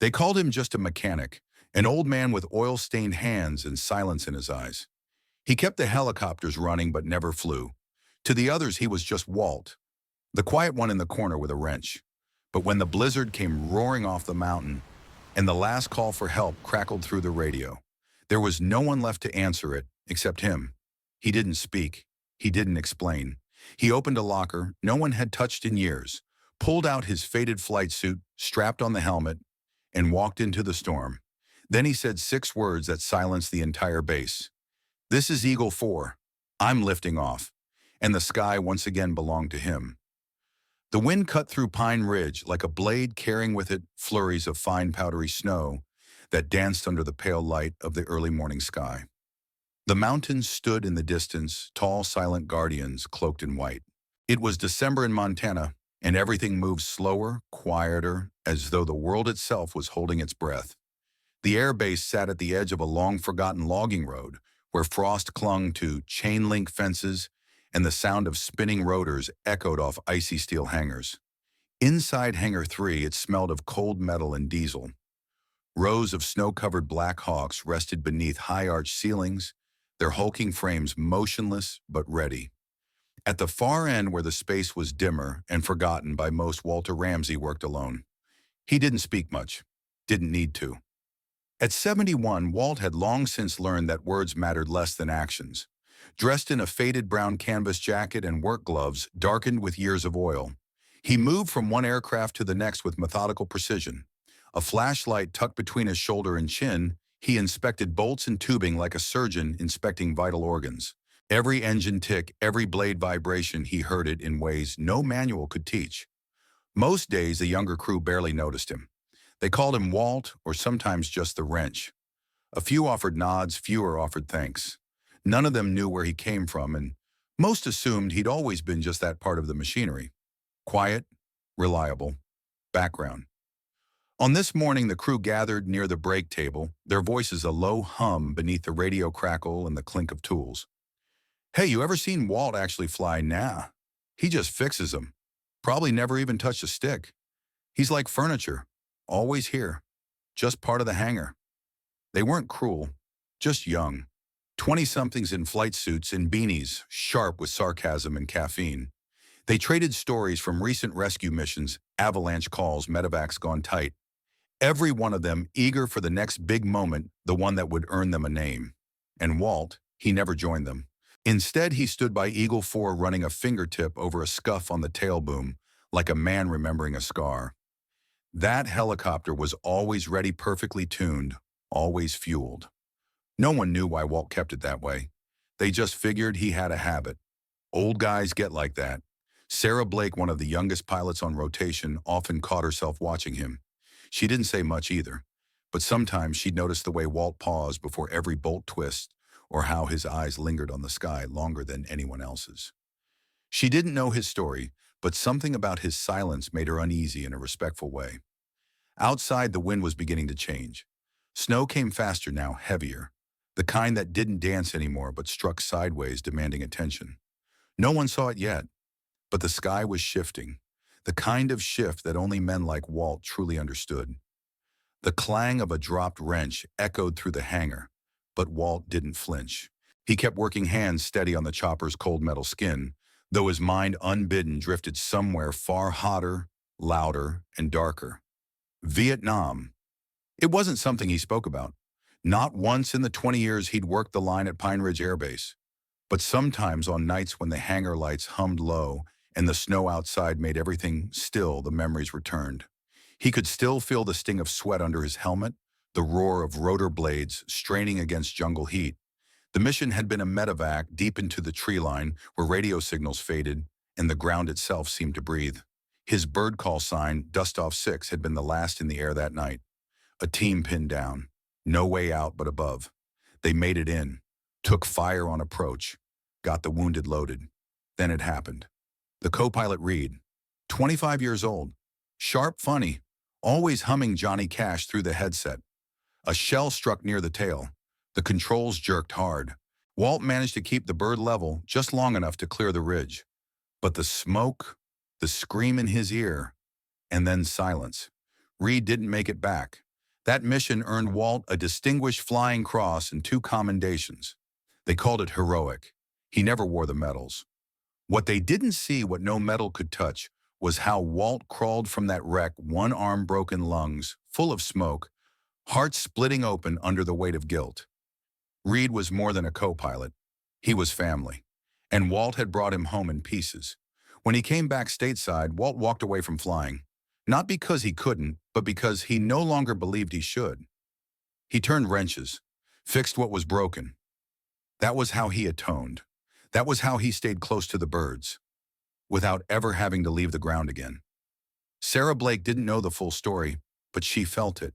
They called him just a mechanic, an old man with oil-stained hands and silence in his eyes. He kept the helicopters running but never flew. To the others, he was just Walt, the quiet one in the corner with a wrench. But when the blizzard came roaring off the mountain and the last call for help crackled through the radio, there was no one left to answer it except him. He didn't speak. He didn't explain. He opened a locker no one had touched in years, pulled out his faded flight suit, strapped on the helmet, and walked into the storm. Then he said 6 words that silenced the entire base. "This is Eagle 4. I'm lifting off." And the sky once again belonged to him. The wind cut through Pine Ridge like a blade, carrying with it flurries of fine powdery snow that danced under the pale light of the early morning sky. The mountains stood in the distance, tall, silent guardians cloaked in white. It was December in Montana, and everything moved slower, quieter, as though the world itself was holding its breath. The air base sat at the edge of a long-forgotten logging road, where frost clung to chain-link fences and the sound of spinning rotors echoed off icy steel hangars. Inside Hangar 3, it smelled of cold metal and diesel. Rows of snow-covered Black Hawks rested beneath high-arched ceilings, their hulking frames motionless but ready. At the far end where the space was dimmer and forgotten by most, Walter Ramsey worked alone. He didn't speak much, didn't need to. At 71, Walt had long since learned that words mattered less than actions. Dressed in a faded brown canvas jacket and work gloves darkened with years of oil, he moved from one aircraft to the next with methodical precision. A flashlight tucked between his shoulder and chin, he inspected bolts and tubing like a surgeon inspecting vital organs. Every engine tick, every blade vibration, he heard it in ways no manual could teach. Most days, the younger crew barely noticed him. They called him Walt, or sometimes just the wrench. A few offered nods, fewer offered thanks. None of them knew where he came from, and most assumed he'd always been just that part of the machinery. Quiet, reliable, background. On this morning, the crew gathered near the break table, their voices a low hum beneath the radio crackle and the clink of tools. "Hey, you ever seen Walt actually fly? Nah. He just fixes them. Probably never even touched a stick. He's like furniture, always here, just part of the hangar." They weren't cruel, just young. 20-somethings in flight suits and beanies, sharp with sarcasm and caffeine. They traded stories from recent rescue missions, avalanche calls, medevacs gone tight. Every one of them eager for the next big moment, the one that would earn them a name. And Walt, he never joined them. Instead, he stood by Eagle 4 running a fingertip over a scuff on the tail boom, like a man remembering a scar. That helicopter was always ready, perfectly tuned, always fueled. No one knew why Walt kept it that way. They just figured he had a habit. Old guys get like that. Sarah Blake, one of the youngest pilots on rotation, often caught herself watching him. She didn't say much either, but sometimes she'd notice the way Walt paused before every bolt twist, or how his eyes lingered on the sky longer than anyone else's. She didn't know his story, but something about his silence made her uneasy in a respectful way. Outside, the wind was beginning to change. Snow came faster now, heavier. The kind that didn't dance anymore but struck sideways, demanding attention. No one saw it yet, but the sky was shifting, the kind of shift that only men like Walt truly understood. The clang of a dropped wrench echoed through the hangar, but Walt didn't flinch. He kept working, hands steady on the chopper's cold metal skin, though his mind unbidden drifted somewhere far hotter, louder, and darker. Vietnam. It wasn't something he spoke about. Not once in the 20 years he'd worked the line at Pine Ridge Air Base. But sometimes on nights when the hangar lights hummed low and the snow outside made everything still, the memories returned. He could still feel the sting of sweat under his helmet, the roar of rotor blades straining against jungle heat. The mission had been a medevac deep into the tree line where radio signals faded and the ground itself seemed to breathe. His bird call sign, Dust Off 6, had been the last in the air that night. A team pinned down. No way out but above. They made it in, took fire on approach, got the wounded loaded. Then it happened. The co-pilot Reed, 25 years old, sharp, funny, always humming Johnny Cash through the headset. A shell struck near the tail. The controls jerked hard. Walt managed to keep the bird level just long enough to clear the ridge. But the smoke, the scream in his ear, and then silence. Reed didn't make it back. That mission earned Walt a Distinguished Flying Cross and 2 commendations. They called it heroic. He never wore the medals. What they didn't see, what no medal could touch, was how Walt crawled from that wreck, one arm broken, lungs full of smoke, heart splitting open under the weight of guilt. Reed was more than a co-pilot. He was family. And Walt had brought him home in pieces. When he came back stateside, Walt walked away from flying. Not because he couldn't, but because he no longer believed he should. He turned wrenches, fixed what was broken. That was how he atoned. That was how he stayed close to the birds, without ever having to leave the ground again. Sarah Blake didn't know the full story, but she felt it.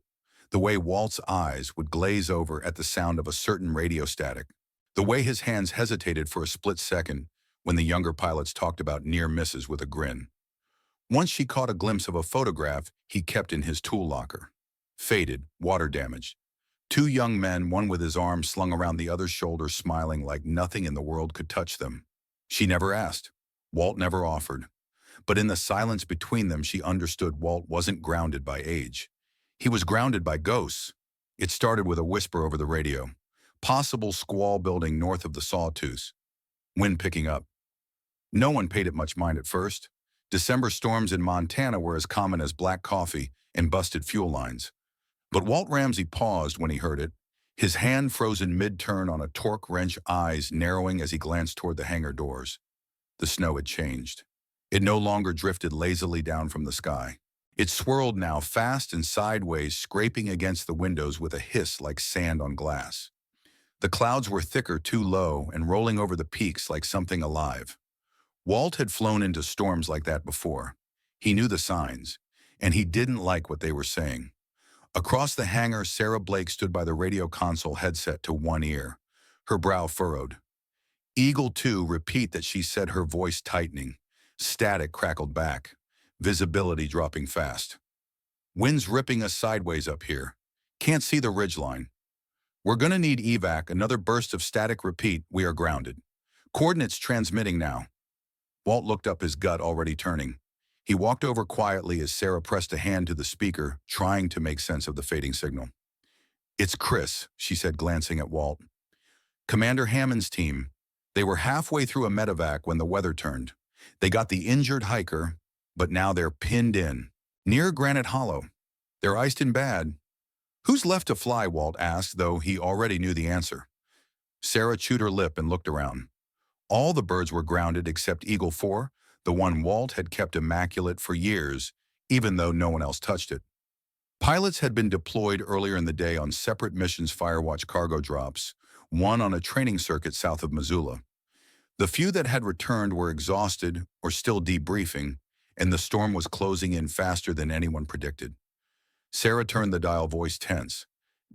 The way Walt's eyes would glaze over at the sound of a certain radio static. The way his hands hesitated for a split second when the younger pilots talked about near misses with a grin. Once she caught a glimpse of a photograph he kept in his tool locker. Faded, water-damaged. 2 young men, one with his arm slung around the other's shoulder, smiling like nothing in the world could touch them. She never asked. Walt never offered. But in the silence between them, she understood Walt wasn't grounded by age. He was grounded by ghosts. It started with a whisper over the radio. Possible squall building north of the Sawtooth. Wind picking up. No one paid it much mind at first. December storms in Montana were as common as black coffee and busted fuel lines. But Walt Ramsey paused when he heard it, his hand frozen mid-turn on a torque wrench, eyes narrowing as he glanced toward the hangar doors. The snow had changed. It no longer drifted lazily down from the sky. It swirled now fast and sideways, scraping against the windows with a hiss like sand on glass. The clouds were thicker, too low, and rolling over the peaks like something alive. Walt had flown into storms like that before. He knew the signs, and he didn't like what they were saying. Across the hangar, Sarah Blake stood by the radio console headset to one ear, her brow furrowed. Eagle 2, repeat that, she said, her voice tightening. Static crackled back, visibility dropping fast. Wind's ripping us sideways up here. Can't see the ridgeline. We're gonna need evac, another burst of static, repeat, we are grounded. Coordinates transmitting now. Walt looked up, his gut already turning. He walked over quietly as Sarah pressed a hand to the speaker, trying to make sense of the fading signal. It's Chris, she said, glancing at Walt. Commander Hammond's team. They were halfway through a medevac when the weather turned. They got the injured hiker, but now they're pinned in, near Granite Hollow. They're iced and bad. Who's left to fly, Walt asked, though he already knew the answer. Sarah chewed her lip and looked around. All the birds were grounded except Eagle 4, the one Walt had kept immaculate for years, even though no one else touched it. Pilots had been deployed earlier in the day on separate missions, Firewatch cargo drops, one on a training circuit south of Missoula. The few that had returned were exhausted or still debriefing, and the storm was closing in faster than anyone predicted. Sarah turned the dial, voice tense.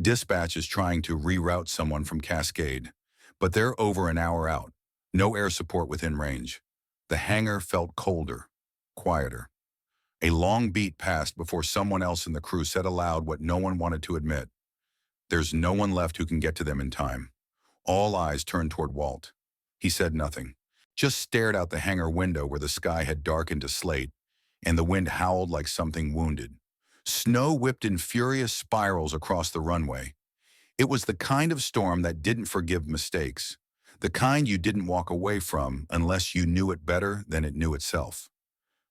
Dispatch is trying to reroute someone from Cascade, but they're over an hour out. No air support within range. The hangar felt colder, quieter. A long beat passed before someone else in the crew said aloud what no one wanted to admit. There's no one left who can get to them in time. All eyes turned toward Walt. He said nothing, just stared out the hangar window where the sky had darkened to slate, and the wind howled like something wounded. Snow whipped in furious spirals across the runway. It was the kind of storm that didn't forgive mistakes, the kind you didn't walk away from unless you knew it better than it knew itself.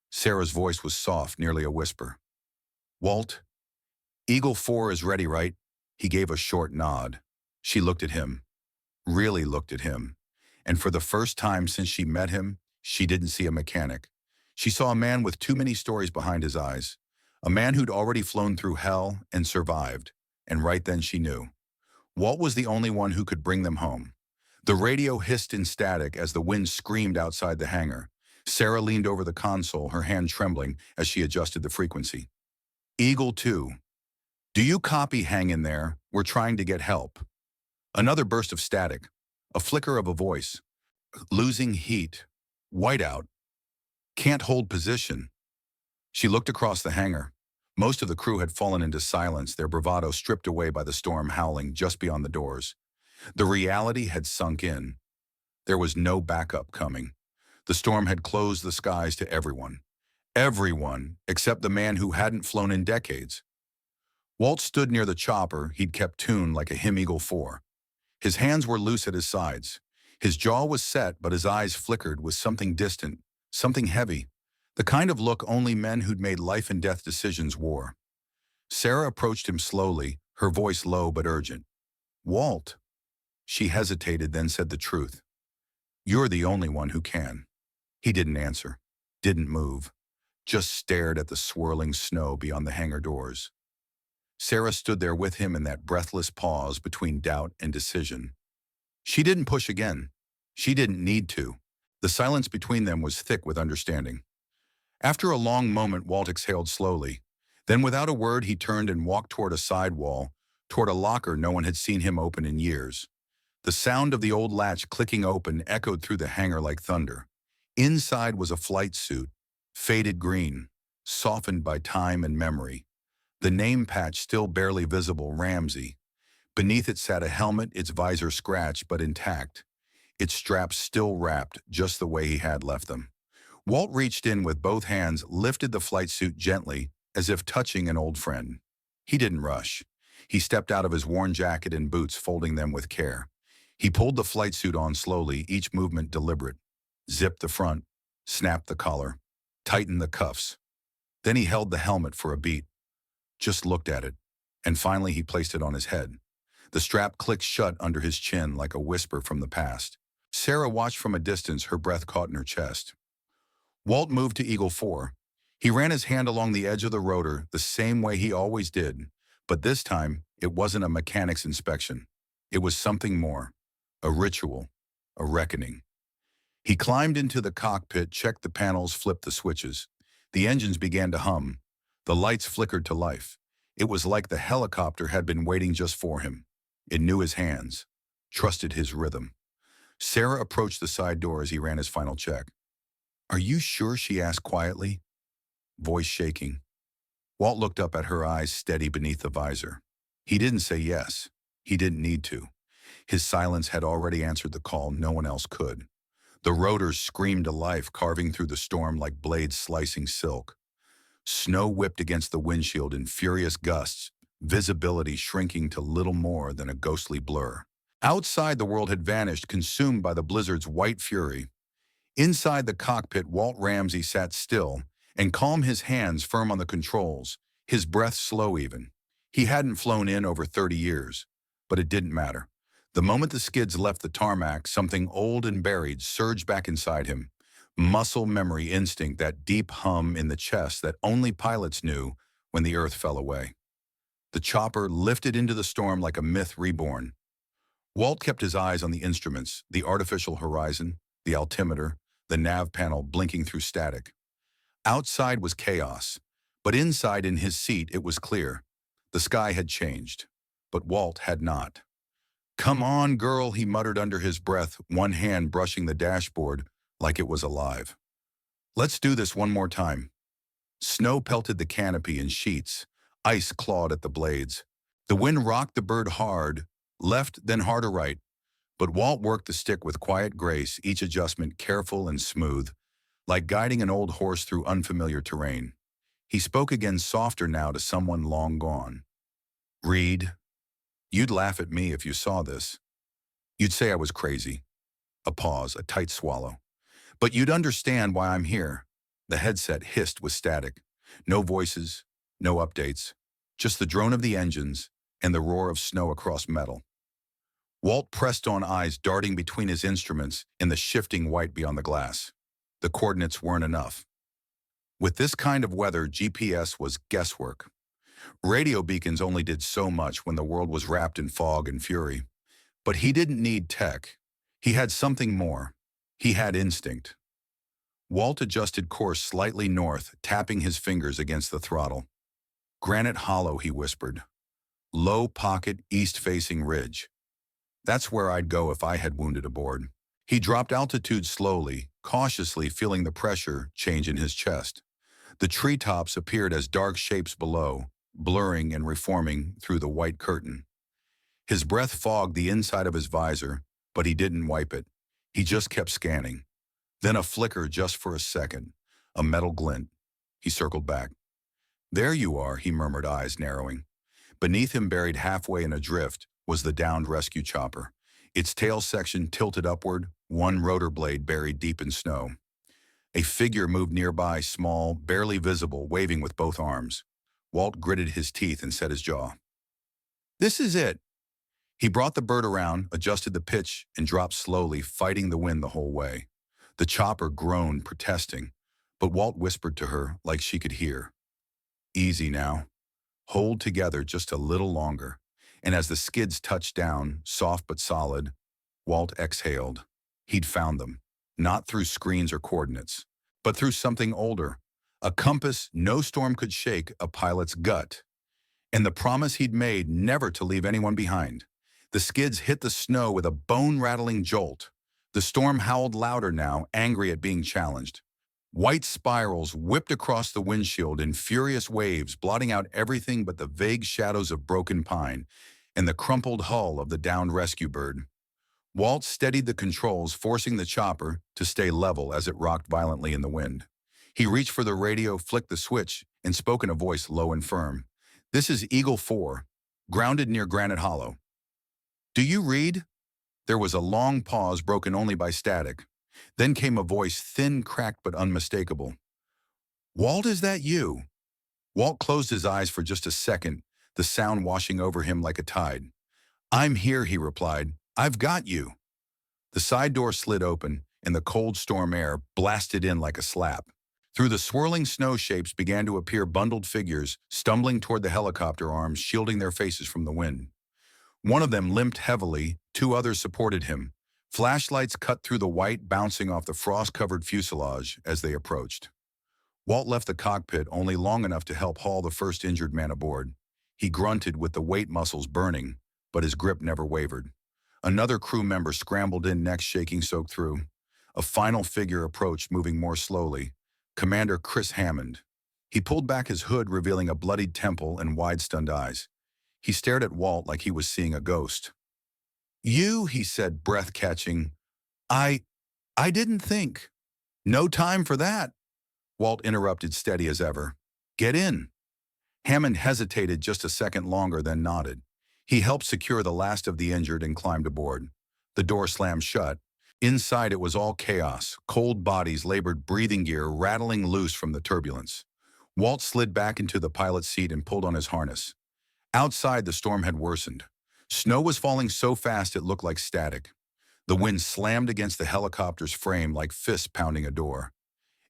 Sarah's voice was soft, nearly a whisper. Walt, Eagle 4 is ready, right? He gave a short nod. She looked at him, really looked at him. And for the first time since she met him, she didn't see a mechanic. She saw a man with too many stories behind his eyes, a man who'd already flown through hell and survived, and right then she knew. Walt was the only one who could bring them home. The radio hissed in static as the wind screamed outside the hangar. Sarah leaned over the console, her hand trembling as she adjusted the frequency. Eagle 2. Do you copy? Hang in there. We're trying to get help. Another burst of static. A flicker of a voice. Losing heat. Whiteout. Can't hold position. She looked across the hangar. Most of the crew had fallen into silence, their bravado stripped away by the storm howling just beyond the doors. The reality had sunk in. There was no backup coming. The storm had closed the skies to everyone. Everyone except the man who hadn't flown in decades. Walt stood near the chopper he'd kept tuned like a Him-Eagle 4. His hands were loose at his sides. His jaw was set, but his eyes flickered with something distant, something heavy, the kind of look only men who'd made life-and-death decisions wore. Sarah approached him slowly, her voice low but urgent. "Walt." She hesitated, then said the truth. "You're the only one who can." He didn't answer, didn't move, just stared at the swirling snow beyond the hangar doors. Sarah stood there with him in that breathless pause between doubt and decision. She didn't push again. She didn't need to. The silence between them was thick with understanding. After a long moment, Walt exhaled slowly. Then without a word, he turned and walked toward a side wall, toward a locker no one had seen him open in years. The sound of the old latch clicking open echoed through the hangar like thunder. Inside was a flight suit, faded green, softened by time and memory. The name patch still barely visible, Ramsey. Beneath it sat a helmet, its visor scratched but intact, its straps still wrapped just the way he had left them. Walt reached in with both hands, lifted the flight suit gently, as if touching an old friend. He didn't rush. He stepped out of his worn jacket and boots, folding them with care. He pulled the flight suit on slowly, each movement deliberate. Zipped the front, snapped the collar, tightened the cuffs. Then he held the helmet for a beat, just looked at it, and finally he placed it on his head. The strap clicked shut under his chin like a whisper from the past. Sarah watched from a distance, her breath caught in her chest. Walt moved to Eagle 4. He ran his hand along the edge of the rotor the same way he always did, but this time it wasn't a mechanic's inspection. It was something more, a ritual, a reckoning. He climbed into the cockpit, checked the panels, flipped the switches. The engines began to hum. The lights flickered to life. It was like the helicopter had been waiting just for him. It knew his hands, trusted his rhythm. Sarah approached the side door as he ran his final check. "Are you sure?" she asked quietly, voice shaking. Walt looked up at her, eyes steady beneath the visor. He didn't say yes. He didn't need to. His silence had already answered the call no one else could. The rotors screamed to life, carving through the storm like blades slicing silk. Snow whipped against the windshield in furious gusts, visibility shrinking to little more than a ghostly blur. Outside, the world had vanished, consumed by the blizzard's white fury. Inside the cockpit, Walt Ramsey sat still and calm, his hands firm on the controls, his breath slow even. He hadn't flown in over 30 years, but it didn't matter. The moment the skids left the tarmac, something old and buried surged back inside him. Muscle memory, instinct, that deep hum in the chest that only pilots knew when the earth fell away. The chopper lifted into the storm like a myth reborn. Walt kept his eyes on the instruments, the artificial horizon, the altimeter, the nav panel blinking through static. Outside was chaos, but inside in his seat it was clear. The sky had changed, but Walt had not. "Come on, girl," he muttered under his breath, one hand brushing the dashboard like it was alive. "Let's do this one more time." Snow pelted the canopy in sheets. Ice clawed at the blades. The wind rocked the bird hard, left then harder right. But Walt worked the stick with quiet grace, each adjustment careful and smooth, like guiding an old horse through unfamiliar terrain. He spoke again, softer now, to someone long gone. "Reed, you'd laugh at me if you saw this. You'd say I was crazy." A pause, a tight swallow. "But you'd understand why I'm here." The headset hissed with static. No voices, no updates, just the drone of the engines and the roar of snow across metal. Walt pressed on, eyes darting between his instruments in the shifting white beyond the glass. The coordinates weren't enough. With this kind of weather, GPS was guesswork. Radio beacons only did so much when the world was wrapped in fog and fury. But he didn't need tech. He had something more. He had instinct. Walt adjusted course slightly north, tapping his fingers against the throttle. "Granite Hollow," he whispered. "Low pocket, east-facing ridge. That's where I'd go if I had wounded aboard." He dropped altitude slowly, cautiously, feeling the pressure change in his chest. The treetops appeared as dark shapes below, blurring and reforming through the white curtain. His breath fogged the inside of his visor, but he didn't wipe it. He just kept scanning. Then a flicker just for a second, a metal glint. He circled back. "There you are," he murmured, eyes narrowing. Beneath him, buried halfway in a drift, was the downed rescue chopper. Its tail section tilted upward, one rotor blade buried deep in snow. A figure moved nearby, small, barely visible, waving with both arms. Walt gritted his teeth and set his jaw. This is it. He brought the bird around, adjusted the pitch, and dropped slowly, fighting the wind the whole way. The chopper groaned, protesting, but Walt whispered to her like she could hear. Easy now. Hold together just a little longer. And as the skids touched down, soft but solid, Walt exhaled. He'd found them, not through screens or coordinates, but through something older, a compass no storm could shake, a pilot's gut, and the promise he'd made never to leave anyone behind. The skids hit the snow with a bone-rattling jolt. The storm howled louder now, angry at being challenged. White spirals whipped across the windshield in furious waves, blotting out everything but the vague shadows of broken pine and the crumpled hull of the downed rescue bird. Walt steadied the controls, forcing the chopper to stay level as it rocked violently in the wind. He reached for the radio, flicked the switch, and spoke in a voice low and firm. This is Eagle 4, grounded near Granite Hollow. Do you read? There was a long pause, broken only by static. Then came a voice, thin, cracked, but unmistakable. Walt, is that you? Walt closed his eyes for just a second, the sound washing over him like a tide. I'm here, he replied. I've got you. The side door slid open, and the cold storm air blasted in like a slap. Through the swirling snow shapes began to appear bundled figures, stumbling toward the helicopter arms, shielding their faces from the wind. One of them limped heavily, two others supported him. Flashlights cut through the white, bouncing off the frost-covered fuselage as they approached. Walt left the cockpit only long enough to help haul the first injured man aboard. He grunted with the weight muscles burning, but his grip never wavered. Another crew member scrambled in, neck shaking, soaked through. A final figure approached, moving more slowly. Commander Chris Hammond. He pulled back his hood, revealing a bloodied temple and wide, stunned eyes. He stared at Walt like he was seeing a ghost. You, he said, breath catching. I didn't think. No time for that. Walt interrupted, steady as ever. Get in. Hammond hesitated just a second longer, then nodded. He helped secure the last of the injured and climbed aboard. The door slammed shut. Inside it was all chaos, cold bodies, labored breathing gear rattling loose from the turbulence. Walt slid back into the pilot's seat and pulled on his harness. Outside, the storm had worsened. Snow was falling so fast it looked like static. The wind slammed against the helicopter's frame like fists pounding a door.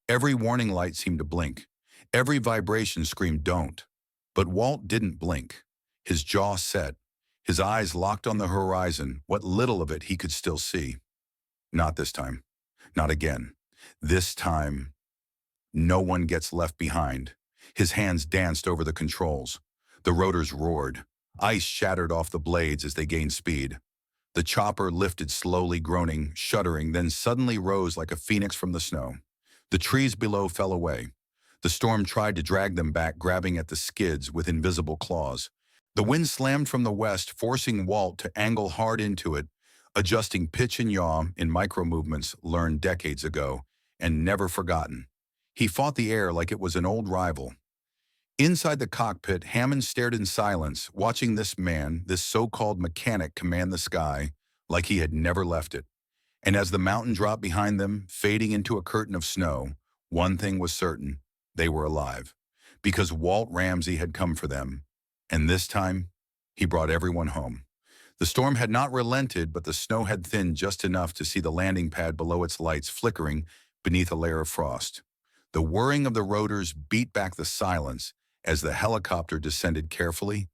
Every warning light seemed to blink. Every vibration screamed, don't. But Walt didn't blink. His jaw set. His eyes locked on the horizon, what little of it he could still see. Not this time. Not again. This time, no one gets left behind. His hands danced over the controls. The rotors roared. Ice shattered off the blades as they gained speed. The chopper lifted slowly, groaning, shuddering, then suddenly rose like a phoenix from the snow. The trees below fell away. The storm tried to drag them back, grabbing at the skids with invisible claws. The wind slammed from the west, forcing Walt to angle hard into it, adjusting pitch and yaw in micro-movements learned decades ago and never forgotten. He fought the air like it was an old rival. Inside the cockpit, Hammond stared in silence, watching this man, this so-called mechanic, command the sky like he had never left it. And as the mountain dropped behind them, fading into a curtain of snow, one thing was certain: they were alive. Because Walt Ramsey had come for them. And this time, he brought everyone home. The storm had not relented, but the snow had thinned just enough to see the landing pad below its lights flickering beneath a layer of frost. The whirring of the rotors beat back the silence as the helicopter descended carefully,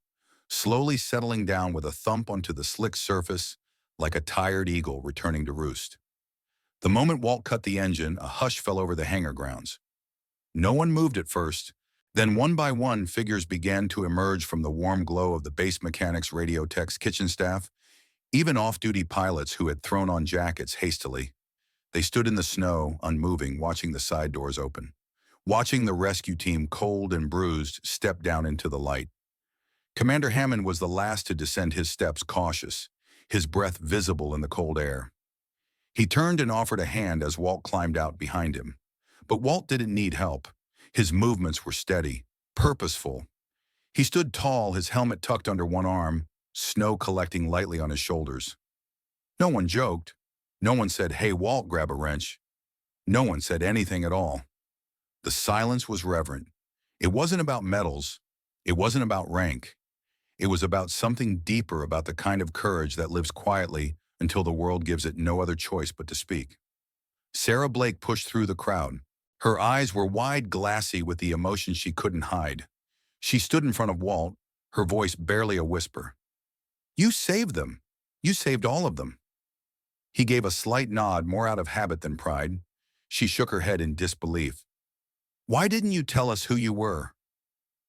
slowly settling down with a thump onto the slick surface like a tired eagle returning to roost. The moment Walt cut the engine, a hush fell over the hangar grounds. No one moved at first. Then one by one, figures began to emerge from the warm glow of the base mechanics, radio techs, kitchen staff, even off-duty pilots who had thrown on jackets hastily. They stood in the snow, unmoving, watching the side doors open, watching the rescue team, cold and bruised, step down into the light. Commander Hammond was the last to descend his steps, cautious, his breath visible in the cold air. He turned and offered a hand as Walt climbed out behind him. But Walt didn't need help. His movements were steady, purposeful. He stood tall, his helmet tucked under one arm, snow collecting lightly on his shoulders. No one joked. No one said, "Hey, Walt, grab a wrench." No one said anything at all. The silence was reverent. It wasn't about medals. It wasn't about rank. It was about something deeper, about the kind of courage that lives quietly until the world gives it no other choice but to speak. Sarah Blake pushed through the crowd. Her eyes were wide, glassy with the emotion she couldn't hide. She stood in front of Walt, her voice barely a whisper. "You saved them. You saved all of them." He gave a slight nod, more out of habit than pride. She shook her head in disbelief. "Why didn't you tell us who you were?"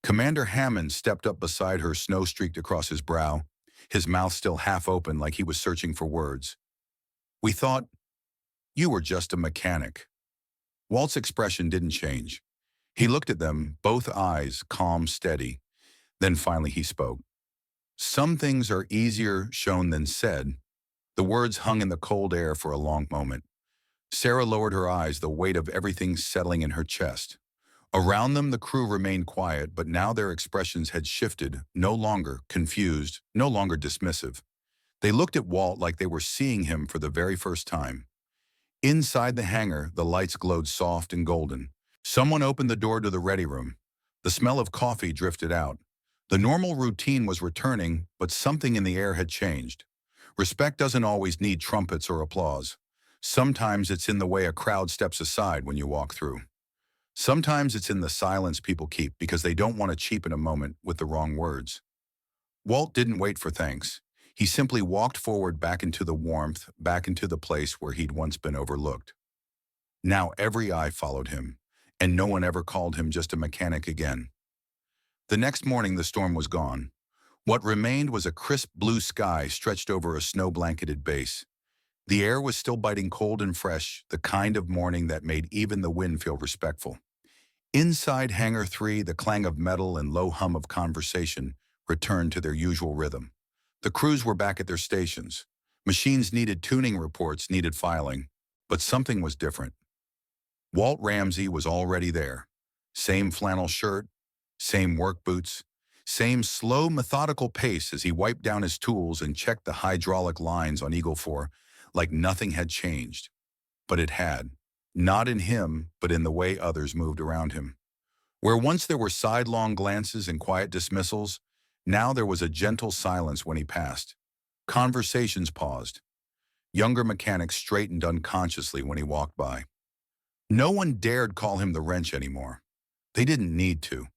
Commander Hammond stepped up beside her, snow streaked across his brow, his mouth still half open like he was searching for words. "We thought you were just a mechanic." Walt's expression didn't change. He looked at them, both eyes calm, steady. Then finally he spoke. "Some things are easier shown than said." The words hung in the cold air for a long moment. Sarah lowered her eyes, the weight of everything settling in her chest. Around them, the crew remained quiet, but now their expressions had shifted, no longer confused, no longer dismissive. They looked at Walt like they were seeing him for the very first time. Inside the hangar, the lights glowed soft and golden. Someone opened the door to the ready room. The smell of coffee drifted out. The normal routine was returning, but something in the air had changed. Respect doesn't always need trumpets or applause. Sometimes it's in the way a crowd steps aside when you walk through. Sometimes it's in the silence people keep because they don't want to cheapen a moment with the wrong words. Walt didn't wait for thanks. He simply walked forward, back into the warmth, back into the place where he'd once been overlooked. Now every eye followed him, and no one ever called him just a mechanic again. The next morning the storm was gone. What remained was a crisp blue sky stretched over a snow-blanketed base. The air was still biting cold and fresh, the kind of morning that made even the wind feel respectful. Inside Hangar 3, the clang of metal and low hum of conversation returned to their usual rhythm. The crews were back at their stations. Machines needed tuning, reports needed filing, but something was different. Walt Ramsey was already there. Same flannel shirt, same work boots, same slow, methodical pace as he wiped down his tools and checked the hydraulic lines on Eagle 4 like nothing had changed. But it had. Not in him, but in the way others moved around him. Where once there were sidelong glances and quiet dismissals, now there was a gentle silence when he passed. Conversations paused. Younger mechanics straightened unconsciously when he walked by. No one dared call him the wrench anymore. They didn't need to.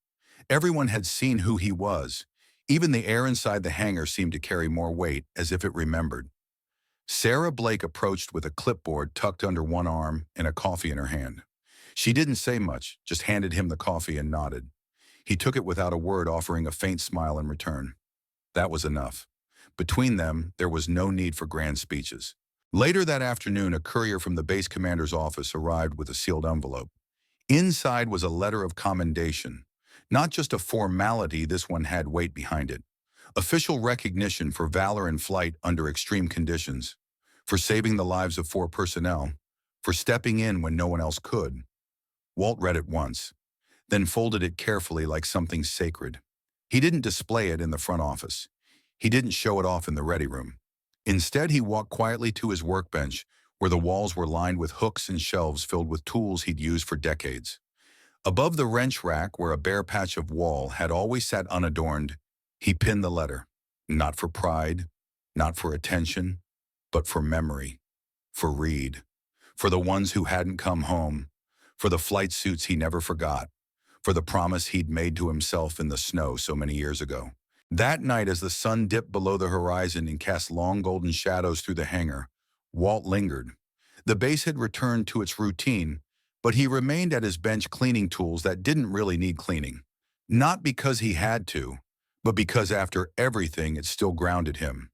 Everyone had seen who he was. Even the air inside the hangar seemed to carry more weight, as if it remembered. Sarah Blake approached with a clipboard tucked under one arm and a coffee in her hand. She didn't say much, just handed him the coffee and nodded. He took it without a word, offering a faint smile in return. That was enough. Between them, there was no need for grand speeches. Later that afternoon, a courier from the base commander's office arrived with a sealed envelope. Inside was a letter of commendation. Not just a formality, this one had weight behind it. Official recognition for valor in flight under extreme conditions, for saving the lives of 4 personnel, for stepping in when no one else could. Walt read it once, then folded it carefully like something sacred. He didn't display it in the front office. He didn't show it off in the ready room. Instead, he walked quietly to his workbench, where the walls were lined with hooks and shelves filled with tools he'd used for decades. Above the wrench rack, where a bare patch of wall had always sat unadorned, he pinned the letter. Not for pride, not for attention, but for memory, for Reed, for the ones who hadn't come home, for the flight suits he never forgot, for the promise he'd made to himself in the snow so many years ago. That night, as the sun dipped below the horizon and cast long golden shadows through the hangar, Walt lingered. The base had returned to its routine, but he remained at his bench cleaning tools that didn't really need cleaning. Not because he had to, but because after everything it still grounded him.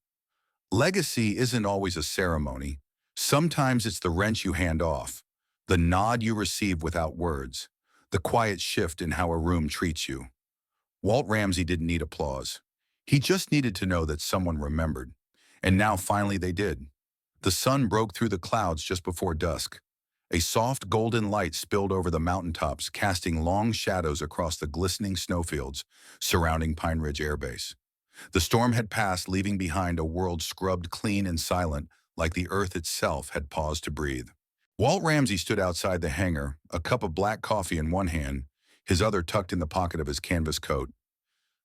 Legacy isn't always a ceremony. Sometimes it's the wrench you hand off, the nod you receive without words, the quiet shift in how a room treats you. Walt Ramsey didn't need applause. He just needed to know that someone remembered. And now finally they did. The sun broke through the clouds just before dusk. A soft golden light spilled over the mountaintops, casting long shadows across the glistening snowfields surrounding Pine Ridge Air Base. The storm had passed, leaving behind a world scrubbed clean and silent, like the earth itself had paused to breathe. Walt Ramsey stood outside the hangar, a cup of black coffee in one hand, his other tucked in the pocket of his canvas coat.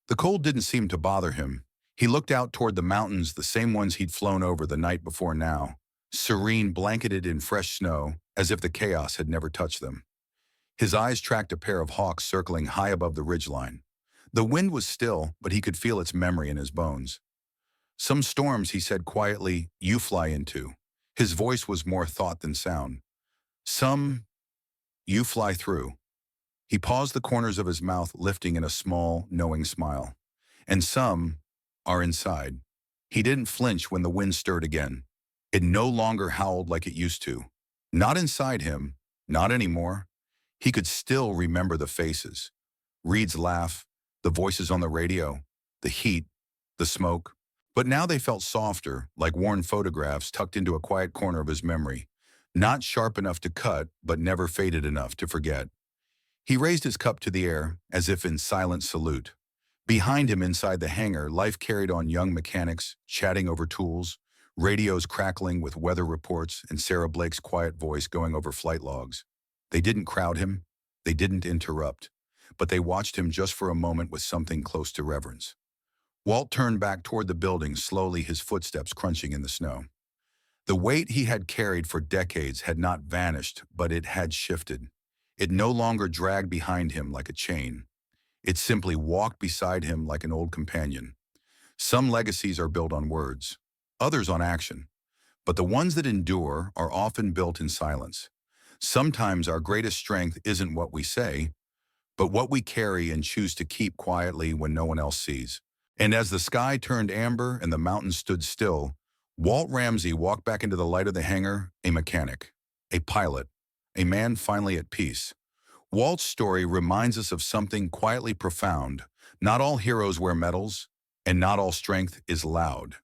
The cold didn't seem to bother him. He looked out toward the mountains, the same ones he'd flown over the night before now, serene, blanketed in fresh snow, as if the chaos had never touched them. His eyes tracked a pair of hawks circling high above the ridgeline. The wind was still, but he could feel its memory in his bones. Some storms, he said quietly, you fly into. His voice was more thought than sound. Some, you fly through. He paused, the corners of his mouth lifting in a small, knowing smile. And some are inside. He didn't flinch when the wind stirred again. It no longer howled like it used to. Not inside him, not anymore. He could still remember the faces. Reed's laugh, the voices on the radio, the heat, the smoke. But now they felt softer, like worn photographs tucked into a quiet corner of his memory. Not sharp enough to cut, but never faded enough to forget. He raised his cup to the air, as if in silent salute. Behind him, inside the hangar, life carried on, young mechanics chatting over tools, radios crackling with weather reports, and Sarah Blake's quiet voice going over flight logs. They didn't crowd him, they didn't interrupt, but they watched him just for a moment with something close to reverence. Walt turned back toward the building, slowly, his footsteps crunching in the snow. The weight he had carried for decades had not vanished, but it had shifted. It no longer dragged behind him like a chain. It simply walked beside him like an old companion. Some legacies are built on words, others on action, but the ones that endure are often built in silence. Sometimes our greatest strength isn't what we say, but what we carry and choose to keep quietly when no one else sees. And as the sky turned amber and the mountains stood still, Walt Ramsey walked back into the light of the hangar, a mechanic, a pilot, a man finally at peace. Walt's story reminds us of something quietly profound. Not all heroes wear medals, and not all strength is loud.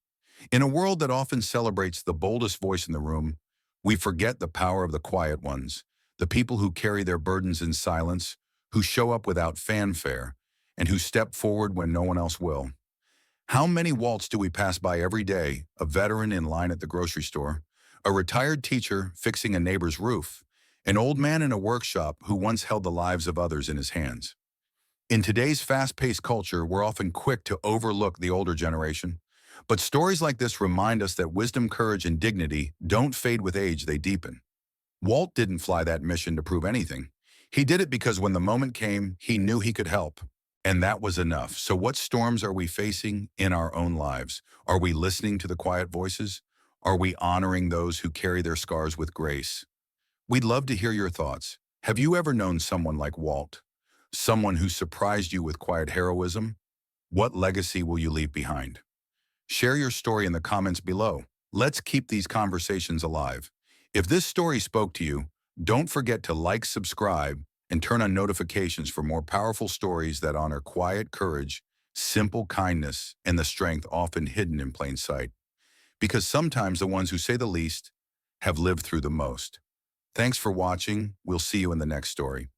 In a world that often celebrates the boldest voice in the room, we forget the power of the quiet ones, the people who carry their burdens in silence, who show up without fanfare, and who step forward when no one else will. How many Walts do we pass by every day? A veteran in line at the grocery store, a retired teacher fixing a neighbor's roof, an old man in a workshop who once held the lives of others in his hands. In today's fast-paced culture, we're often quick to overlook the older generation, but stories like this remind us that wisdom, courage, and dignity don't fade with age, they deepen. Walt didn't fly that mission to prove anything. He did it because when the moment came, he knew he could help. And that was enough. So what storms are we facing in our own lives? Are we listening to the quiet voices? Are we honoring those who carry their scars with grace? We'd love to hear your thoughts. Have you ever known someone like Walt? Someone who surprised you with quiet heroism? What legacy will you leave behind? Share your story in the comments below. Let's keep these conversations alive. If this story spoke to you, don't forget to like, subscribe, and turn on notifications for more powerful stories that honor quiet courage, simple kindness, and the strength often hidden in plain sight. Because sometimes the ones who say the least have lived through the most. Thanks for watching. We'll see you in the next story.